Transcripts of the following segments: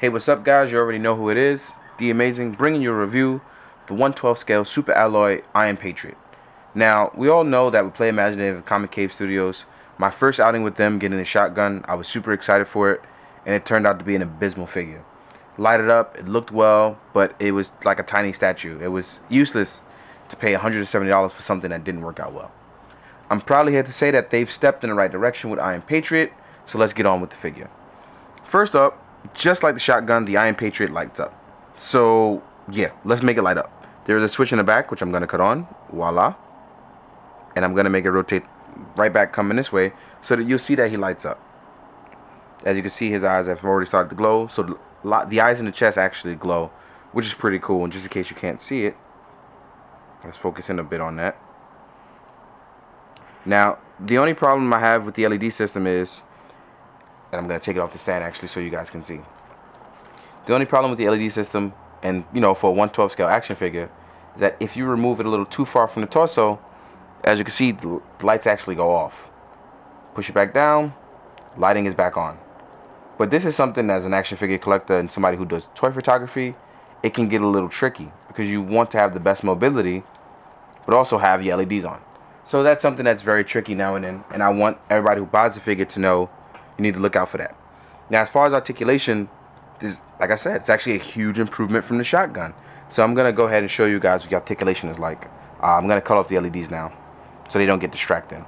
Hey, what's up, guys? You already know who it is. The Amazing, bringing you a review, the 1/12 scale Super Alloy Iron Patriot. Now, we all know that we play Imaginative at Comic Cave Studios. My first outing with them, getting a shotgun, I was super excited for it, and it turned out to be an abysmal figure. Lighted up, it looked well, but it was like a tiny statue. It was useless to pay $170 for something that didn't work out well. I'm proudly here to say that they've stepped in the right direction with Iron Patriot, so let's get on with the figure. First up, just like the shotgun, the Iron Patriot lights up. So, yeah, let's make it light up. There is a switch in the back, which I'm going to cut on. Voila. And I'm going to make it rotate right back coming this way so that you'll see that he lights up. As you can see, his eyes have already started to glow. So the eyes in the chest actually glow, which is pretty cool. And just in case you can't see it, let's focus in a bit on that. Now, the only problem I have with the LED system is, and I'm going to take it off the stand actually so you guys can see. The only problem with the LED system, and for a 1/12 scale action figure, is that if you remove it a little too far from the torso, as you can see, the lights actually go off. Push it back down, lighting is back on. But this is something as an action figure collector and somebody who does toy photography, it can get a little tricky because you want to have the best mobility, but also have your LEDs on. So that's something that's very tricky now and then, and I want everybody who buys the figure to know you need to look out for that. Now, as far as articulation, this, like I said, it's actually a huge improvement from the shotgun. So I'm going to go ahead and show you guys what the articulation is like. I'm going to cut off the LEDs now so they don't get distracting.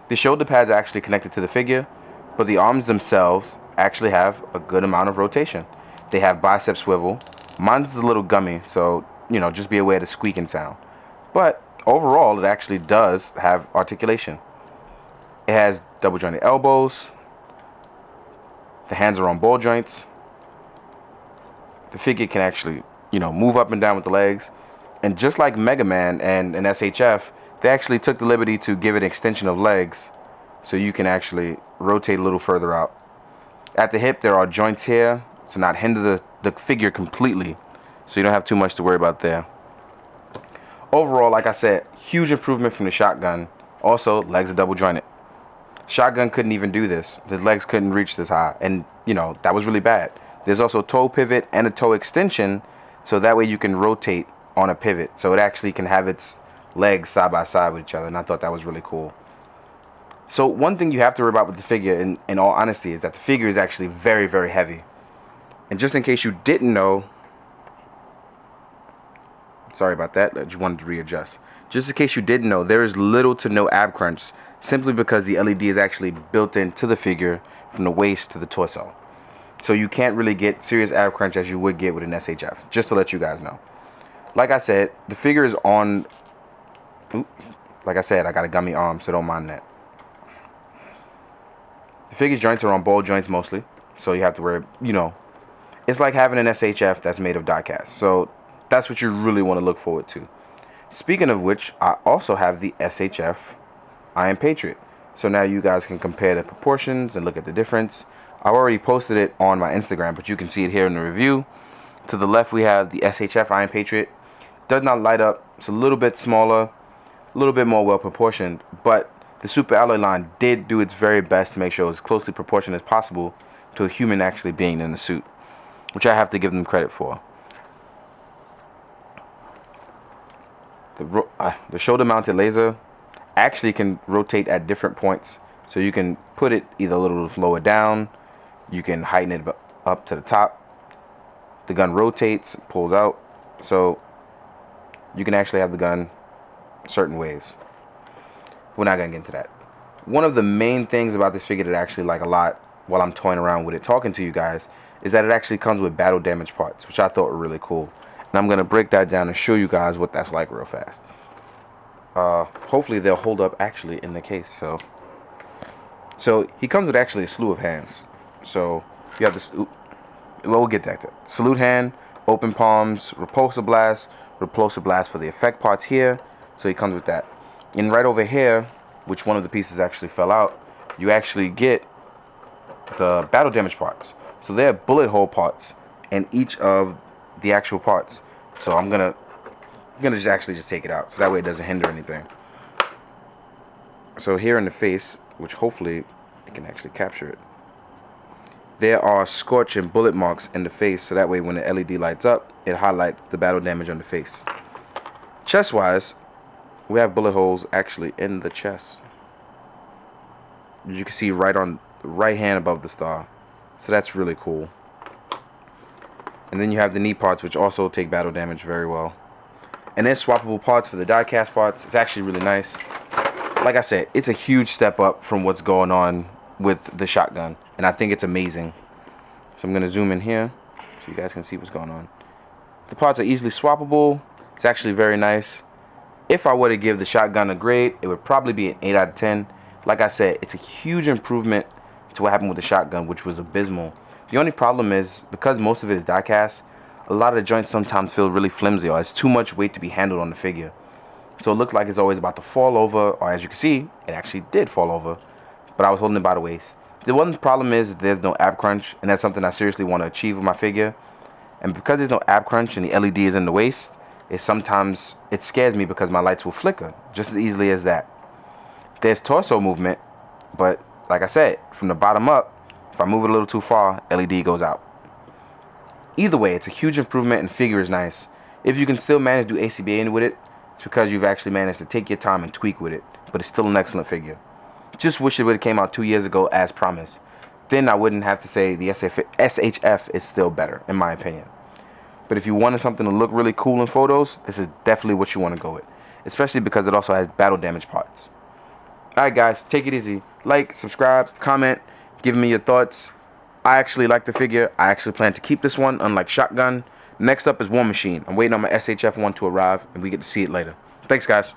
The shoulder pads are actually connected to the figure, but the arms themselves actually have a good amount of rotation. They have bicep swivel. Mine's a little gummy, so just be aware of the squeaking sound. But overall, it actually does have articulation. It has double jointed elbows. The hands are on ball joints. The figure can actually, move up and down with the legs. And just like Mega Man and SHF, they actually took the liberty to give it an extension of legs so you can actually rotate a little further out. At the hip, there are joints here to not hinder the figure completely, so you don't have too much to worry about there. Overall, like I said, huge improvement from the shotgun. Also, legs are double jointed. Shotgun couldn't even do this. His legs couldn't reach this high, and that was really bad. There's also a toe pivot and a toe extension, so that way you can rotate on a pivot, so it actually can have its legs side by side with each other, and I thought that was really cool. So one thing you have to worry about with the figure, in all honesty, is that the figure is actually very, very heavy. And just in case you didn't know, sorry about that, I just wanted to readjust. Just in case you didn't know, there is little to no ab crunch, simply because the LED is actually built into the figure from the waist to the torso. So you can't really get serious ab crunch as you would get with an SHF, just to let you guys know. Like I said, the figure is on, like I said, I got a gummy arm, so don't mind that. The figure's joints are on ball joints mostly, so you have to wear, it's like having an SHF that's made of die cast. So that's what you really want to look forward to. Speaking of which, I also have the SHF Iron Patriot. So now you guys can compare the proportions and look at the difference. I've already posted it on my Instagram, but you can see it here in the review. To the left, we have the SHF Iron Patriot. Does not light up. It's a little bit smaller, a little bit more well proportioned, but the Super Alloy line did do its very best to make sure it was as closely proportioned as possible to a human actually being in the suit, which I have to give them credit for. The shoulder-mounted laser actually can rotate at different points, so you can put it either a little lower down, you can heighten it up to the top. The gun rotates, pulls out, so you can actually have the gun certain ways. We're not going to get into that. One of the main things about this figure that I actually like a lot while I'm toying around with it, talking to you guys, is that it actually comes with battle damage parts, which I thought were really cool. And I'm going to break that down and show you guys what that's like real fast. Hopefully they'll hold up actually in the case. So he comes with actually a slew of hands. So you have this, well, we'll get that. Salute hand, open palms, repulsor blast for the effect parts here. So he comes with that. And right over here, which one of the pieces actually fell out, you actually get the battle damage parts. So there are bullet hole parts in each of the actual parts. So I'm gonna just take it out, so that way it doesn't hinder anything. So here in the face, which hopefully it can actually capture it, there are scorch and bullet marks in the face, so that way when the LED lights up, it highlights the battle damage on the face. Chest wise, we have bullet holes actually in the chest. You can see right on the right hand above the star, so that's really cool. And then you have the knee parts, which also take battle damage very well. And then swappable parts for the die-cast parts. It's actually really nice. Like I said, it's a huge step up from what's going on with the shotgun, and I think it's amazing. So I'm going to zoom in here so you guys can see what's going on. The parts are easily swappable. It's actually very nice. If I were to give the shotgun a grade, it would probably be an 8 out of 10. Like I said, it's a huge improvement to what happened with the shotgun, which was abysmal. The only problem is, because most of it is die-cast, a lot of the joints sometimes feel really flimsy, or it's too much weight to be handled on the figure. So it looked like it's always about to fall over, or as you can see, it actually did fall over, but I was holding it by the waist. The one problem is there's no ab crunch, and that's something I seriously want to achieve with my figure. And because there's no ab crunch and the LED is in the waist, it scares me because my lights will flicker just as easily as that. There's torso movement, but like I said, from the bottom up, if I move it a little too far, LED goes out. Either way, it's a huge improvement and figure is nice. If you can still manage to do ACBA with it, it's because you've actually managed to take your time and tweak with it, but it's still an excellent figure. Just wish it would have came out 2 years ago as promised. Then I wouldn't have to say the SHF is still better, in my opinion. But if you wanted something to look really cool in photos, this is definitely what you want to go with, especially because it also has battle damage parts. Alright guys, take it easy. Like, subscribe, comment, give me your thoughts. I actually like the figure. I actually plan to keep this one, unlike Shotgun. Next up is War Machine. I'm waiting on my SHF one to arrive, and we get to see it later. Thanks guys.